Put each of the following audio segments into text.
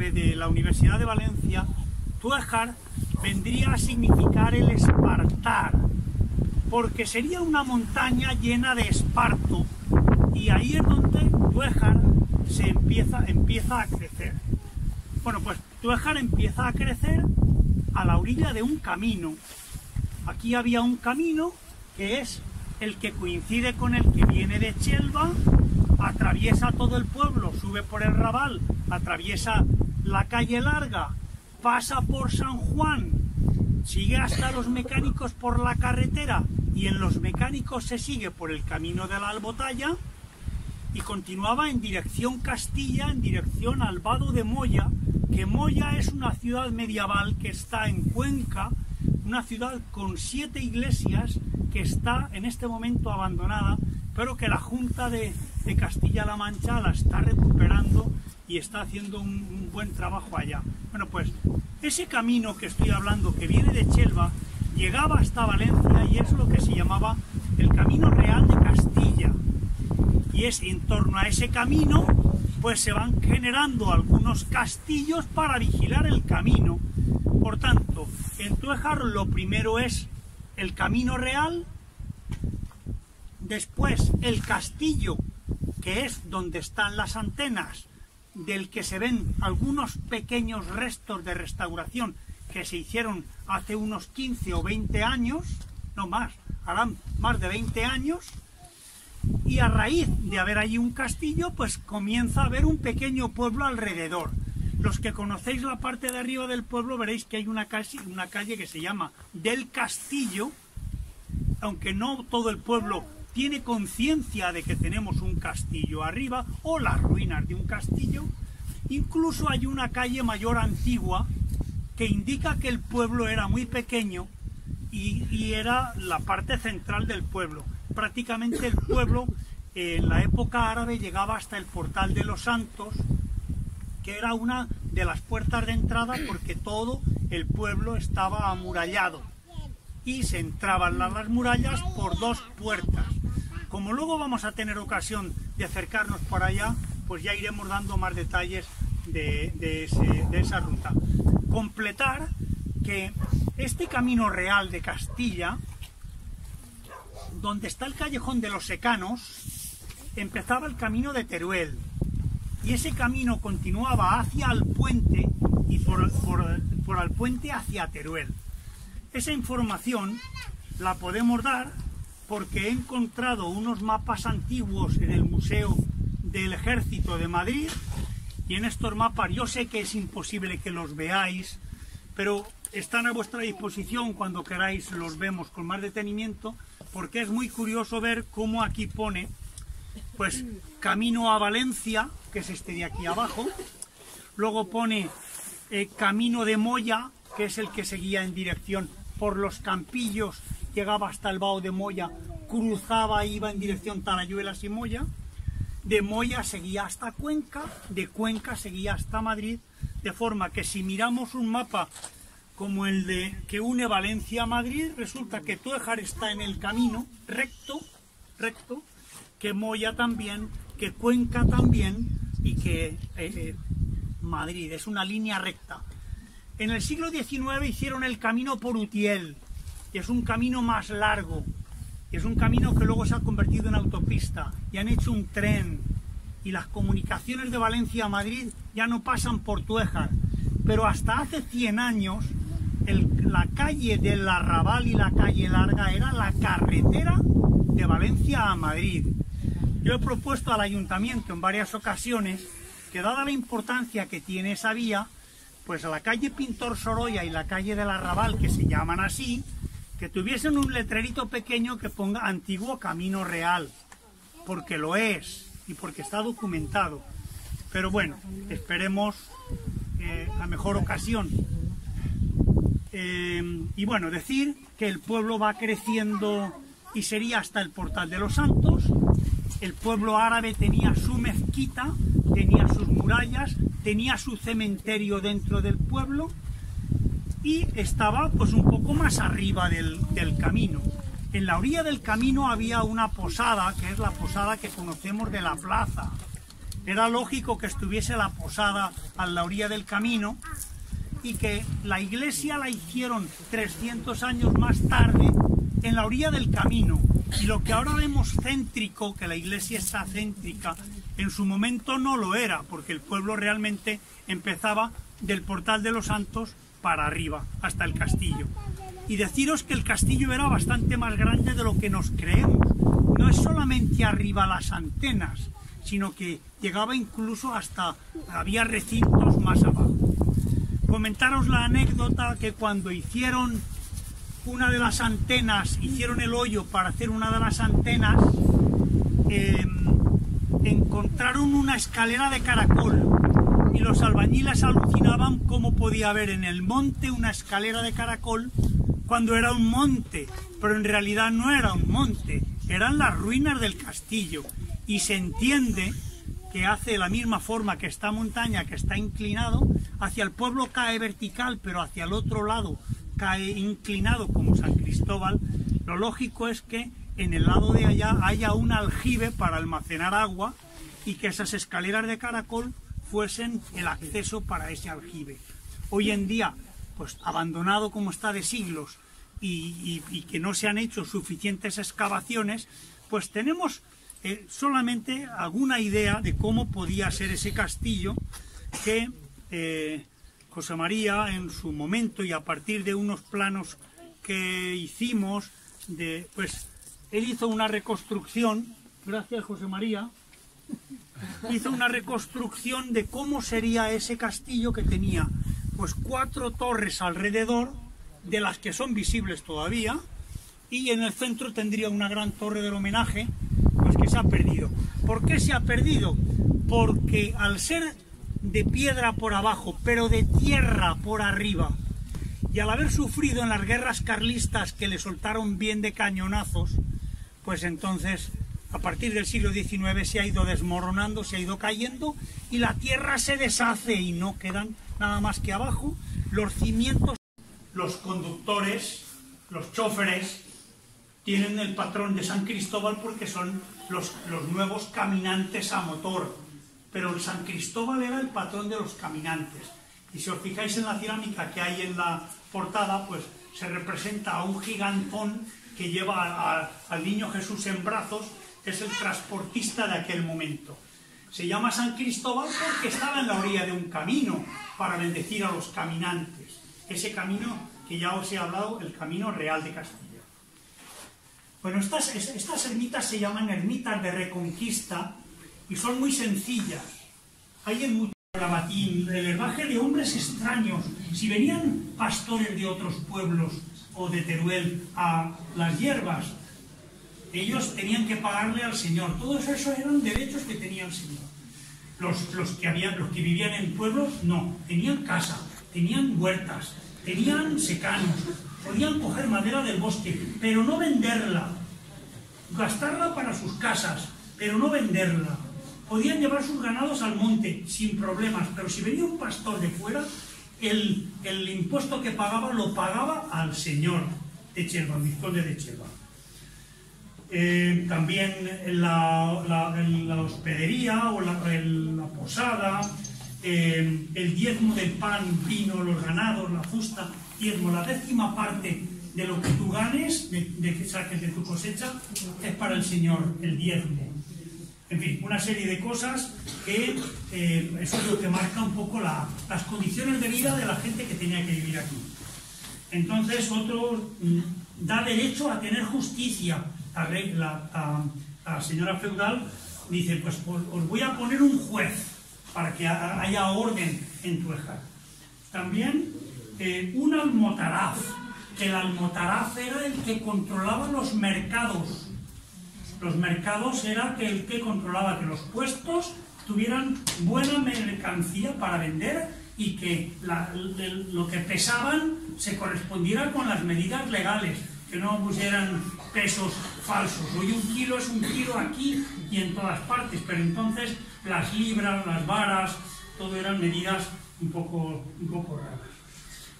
árabe de la Universidad de Valencia, Tuejar vendría a significar el espartar, porque sería una montaña llena de esparto, y ahí es donde Tuejar se empieza a crecer. Bueno, pues Tuejar empieza a crecer a la orilla de un camino. Aquí había un camino que es el que coincide con el que viene de Chelva, atraviesa todo el pueblo, sube por el Raval, atraviesa la calle Larga, pasa por San Juan, sigue hasta Los Mecánicos por la carretera, y en Los Mecánicos se sigue por el camino de la Albotalla y continuaba en dirección Castilla, en dirección al Vado de Moya, que Moya es una ciudad medieval que está en Cuenca, una ciudad con 7 iglesias que está en este momento abandonada, pero que la Junta de Castilla-La Mancha la está recuperando y está haciendo un buen trabajo allá. Bueno, pues ese camino que estoy hablando, que viene de Chelva, llegaba hasta Valencia y es lo que se llamaba el Camino Real de Castilla. Y es en torno a ese camino, pues se van generando algunos castillos para vigilar el camino. Por tanto, en Tuejar lo primero es el Camino Real, después el castillo, que es donde están las antenas, del que se ven algunos pequeños restos de restauración que se hicieron hace unos 15 o 20 años, no más, harán más de 20 años, y a raíz de haber allí un castillo, pues comienza a haber un pequeño pueblo alrededor. Los que conocéis la parte de arriba del pueblo veréis que hay una calle que se llama del Castillo, aunque no todo el pueblo tiene conciencia de que tenemos un castillo arriba o las ruinas de un castillo. Incluso hay una calle mayor antigua que indica que el pueblo era muy pequeño y era la parte central del pueblo. Prácticamente el pueblo en la época árabe llegaba hasta el Portal de los Santos, que era una de las puertas de entrada porque todo el pueblo estaba amurallado y se entraban las murallas por 2 puertas. Como luego vamos a tener ocasión de acercarnos por allá, pues ya iremos dando más detalles de esa ruta. Completar que este Camino Real de Castilla, donde está el Callejón de los Secanos, empezaba el camino de Teruel, y ese camino continuaba hacia el puente y por el puente hacia Teruel. Esa información la podemos dar porque he encontrado unos mapas antiguos en el Museo del Ejército de Madrid, y en estos mapas yo sé que es imposible que los veáis, pero están a vuestra disposición cuando queráis, los vemos con más detenimiento, porque es muy curioso ver cómo aquí pone pues camino a Valencia, que es este de aquí abajo, luego pone camino de Moya, que es el que seguía en dirección por los Campillos, llegaba hasta el Vado de Moya, cruzaba, iba en dirección Talayuelas y Moya, de Moya seguía hasta Cuenca, de Cuenca seguía hasta Madrid, de forma que si miramos un mapa como el que une Valencia a Madrid, resulta que Tuejar está en el camino recto, que Moya también, que Cuenca también, y que Madrid es una línea recta. En el siglo XIX hicieron el camino por Utiel, y es un camino más largo, y es un camino que luego se ha convertido en autopista, y han hecho un tren, y las comunicaciones de Valencia a Madrid ya no pasan por Tuejar, pero hasta hace 100 años la calle del Arrabal y la calle Larga era la carretera de Valencia a Madrid. Yo he propuesto al ayuntamiento en varias ocasiones que, dada la importancia que tiene esa vía, pues a la calle Pintor Sorolla y la calle del Arrabal, que se llaman así, que tuviesen un letrerito pequeño que ponga Antiguo Camino Real, porque lo es y porque está documentado. Pero bueno, esperemos la mejor ocasión. Y bueno, decir que el pueblo va creciendo y sería hasta el Portal de los Santos. El pueblo árabe tenía su mezquita, tenía sus murallas, tenía su cementerio dentro del pueblo y estaba pues un poco más arriba del camino. En la orilla del camino había una posada, que es la posada que conocemos de la plaza, Era lógico que estuviese la posada a la orilla del camino y que la iglesia la hicieron 300 años más tarde en la orilla del camino. Y lo que ahora vemos céntrico, que la iglesia está céntrica, en su momento no lo era, porque el pueblo realmente empezaba del Portal de los Santos para arriba, hasta el castillo. Y deciros que el castillo era bastante más grande de lo que nos creemos. No es solamente arriba las antenas, sino que llegaba incluso hasta, había recintos más abajo. Comentaros la anécdota que cuando hicieron una de las antenas, hicieron el hoyo para hacer una de las antenas, encontraron una escalera de caracol y los albañiles alucinaban cómo podía haber en el monte una escalera de caracol cuando era un monte, pero en realidad no era un monte, eran las ruinas del castillo. Y se entiende que hace la misma forma que esta montaña, que está inclinado, hacia el pueblo cae vertical, pero hacia el otro lado cae inclinado como San Cristóbal. Lo lógico es que en el lado de allá haya un aljibe para almacenar agua y que esas escaleras de caracol fuesen el acceso para ese aljibe. Hoy en día, pues abandonado como está de siglos y que no se han hecho suficientes excavaciones, pues tenemos solamente alguna idea de cómo podía ser ese castillo que José María en su momento, y a partir de unos planos que hicimos, pues él hizo una reconstrucción, gracias José María, hizo una reconstrucción de cómo sería ese castillo, que tenía pues 4 torres alrededor, de las que son visibles todavía, y en el centro tendría una gran torre del homenaje, pues que se ha perdido. ¿Por qué se ha perdido? Porque al ser de piedra por abajo, pero de tierra por arriba, y al haber sufrido en las guerras carlistas que le soltaron bien de cañonazos, pues entonces a partir del siglo XIX se ha ido desmoronando, se ha ido cayendo, y la tierra se deshace y no quedan nada más que abajo los cimientos. Los conductores, los choferes, tienen el patrón de San Cristóbal porque son los nuevos caminantes a motor, pero el San Cristóbal era el patrón de los caminantes. Y si os fijáis en la cerámica que hay en la portada, pues se representa a un gigantón que lleva al niño Jesús en brazos, que es el transportista de aquel momento. Se llama San Cristóbal porque estaba en la orilla de un camino para bendecir a los caminantes. Ese camino que ya os he hablado, el Camino Real de Castilla. Bueno, estas ermitas se llaman ermitas de Reconquista y son muy sencillas. Hay en mucho Bravatín el herbaje de hombres extraños. Si venían pastores de otros pueblos o de Teruel a las hierbas, ellos tenían que pagarle al Señor. Todos esos eran derechos que tenía el Señor. Los que vivían en pueblos, no. Tenían casa, tenían huertas, tenían secanos, podían coger madera del bosque, pero no venderla. Gastarla para sus casas, pero no venderla. Podían llevar sus ganados al monte sin problemas, pero si venía un pastor de fuera, el impuesto que pagaba lo pagaba al señor de Chelva, al vizconde de Chelva. También la hospedería o la posada, el diezmo del pan, vino, los ganados, la fusta, diezmo, la 10ª parte de lo que tú ganes, de que saques de tu cosecha, es para el Señor, el diezmo. En fin, una serie de cosas que eso es lo que marca un poco las condiciones de vida de la gente que tenía que vivir aquí. Entonces, otro da derecho a tener justicia. La señora feudal dice, pues os voy a poner un juez para que haya orden en tu ejar. También un almotaraz, que el almotaraz era el que controlaba los mercados. Los mercados era el que controlaba que los puestos tuvieran buena mercancía para vender y que lo que pesaban se correspondiera con las medidas legales, que no pusieran pesos falsos. Hoy un kilo es un kilo aquí y en todas partes, pero entonces las libras, las varas, todo eran medidas un poco raras.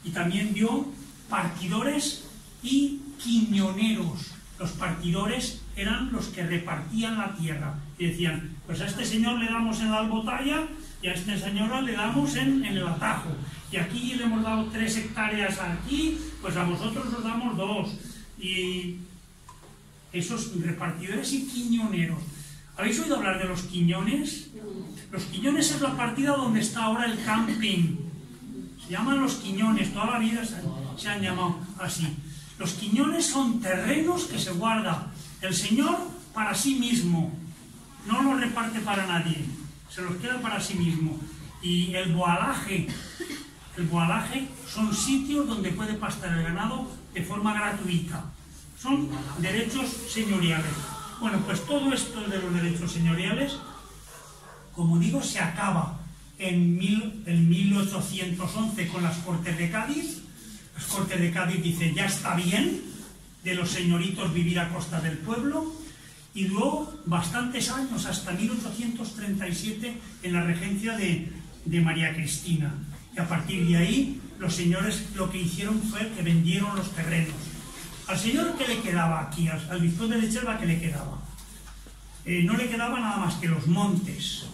Y también dio partidores y quiñoneros. Los partidores eran los que repartían la tierra y decían, pues a este señor le damos en la albotalla y a esta señora le damos en el atajo. Y aquí le hemos dado 3 hectáreas aquí, pues a vosotros os damos 2. Y esos repartidores y quiñoneros. ¿Habéis oído hablar de los quiñones? Los quiñones es la partida donde está ahora el camping. Se llaman los quiñones, toda la vida se han llamado así. Los quiñones son terrenos que se guarda el señor para sí mismo. No los reparte para nadie, se los queda para sí mismo. Y el boalaje son sitios donde puede pastar el ganado de forma gratuita. Son derechos señoriales. Bueno, pues todo esto de los derechos señoriales, como digo, se acaba en 1811 con las Cortes de Cádiz. Las Cortes de Cádiz dicen, ya está bien de los señoritos vivir a costa del pueblo. Y luego, bastantes años, hasta 1837, en la regencia de María Cristina. Y a partir de ahí, los señores lo que hicieron fue que vendieron los terrenos. Al señor, ¿qué le quedaba aquí? Al vizconde de Chelva, ¿qué le quedaba? No le quedaba nada más que los montes.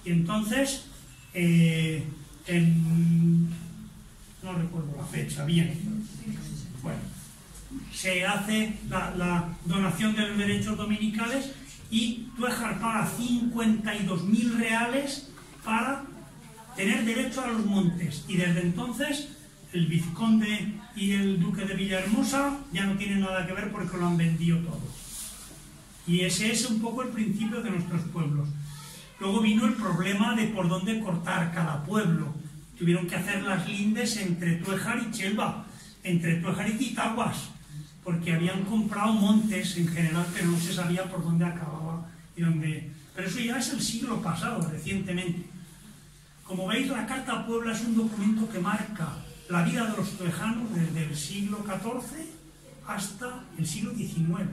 Y entonces, no recuerdo la fecha bien. Bueno, se hace la donación de los derechos dominicales y Túejar paga 52.000 reales para tener derecho a los montes. Y desde entonces el vizconde y el duque de Villahermosa ya no tienen nada que ver porque lo han vendido todo. Y ese es un poco el principio de nuestros pueblos. Luego vino el problema de por dónde cortar cada pueblo. Tuvieron que hacer las lindes entre Túejar y Chelva, entre Túejar y Quitaguas, porque habían comprado montes en general, pero no se sabía por dónde acababa y dónde. Pero eso ya es el siglo pasado, recientemente. Como veis, la Carta a Puebla es un documento que marca la vida de los tuejanos desde el siglo XIV hasta el siglo XIX.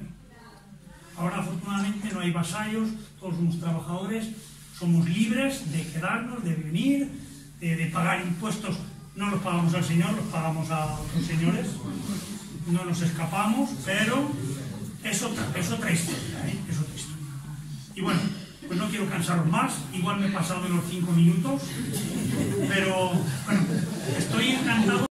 Ahora, afortunadamente, no hay vasallos, todos somos trabajadores, somos libres de quedarnos, de venir, de pagar impuestos. No los pagamos al señor, los pagamos a otros señores. No nos escapamos, pero es otra historia, ¿eh? Es otra historia. Y bueno, pues no quiero cansaros más, igual me he pasado de los 5 minutos, pero bueno, estoy encantado.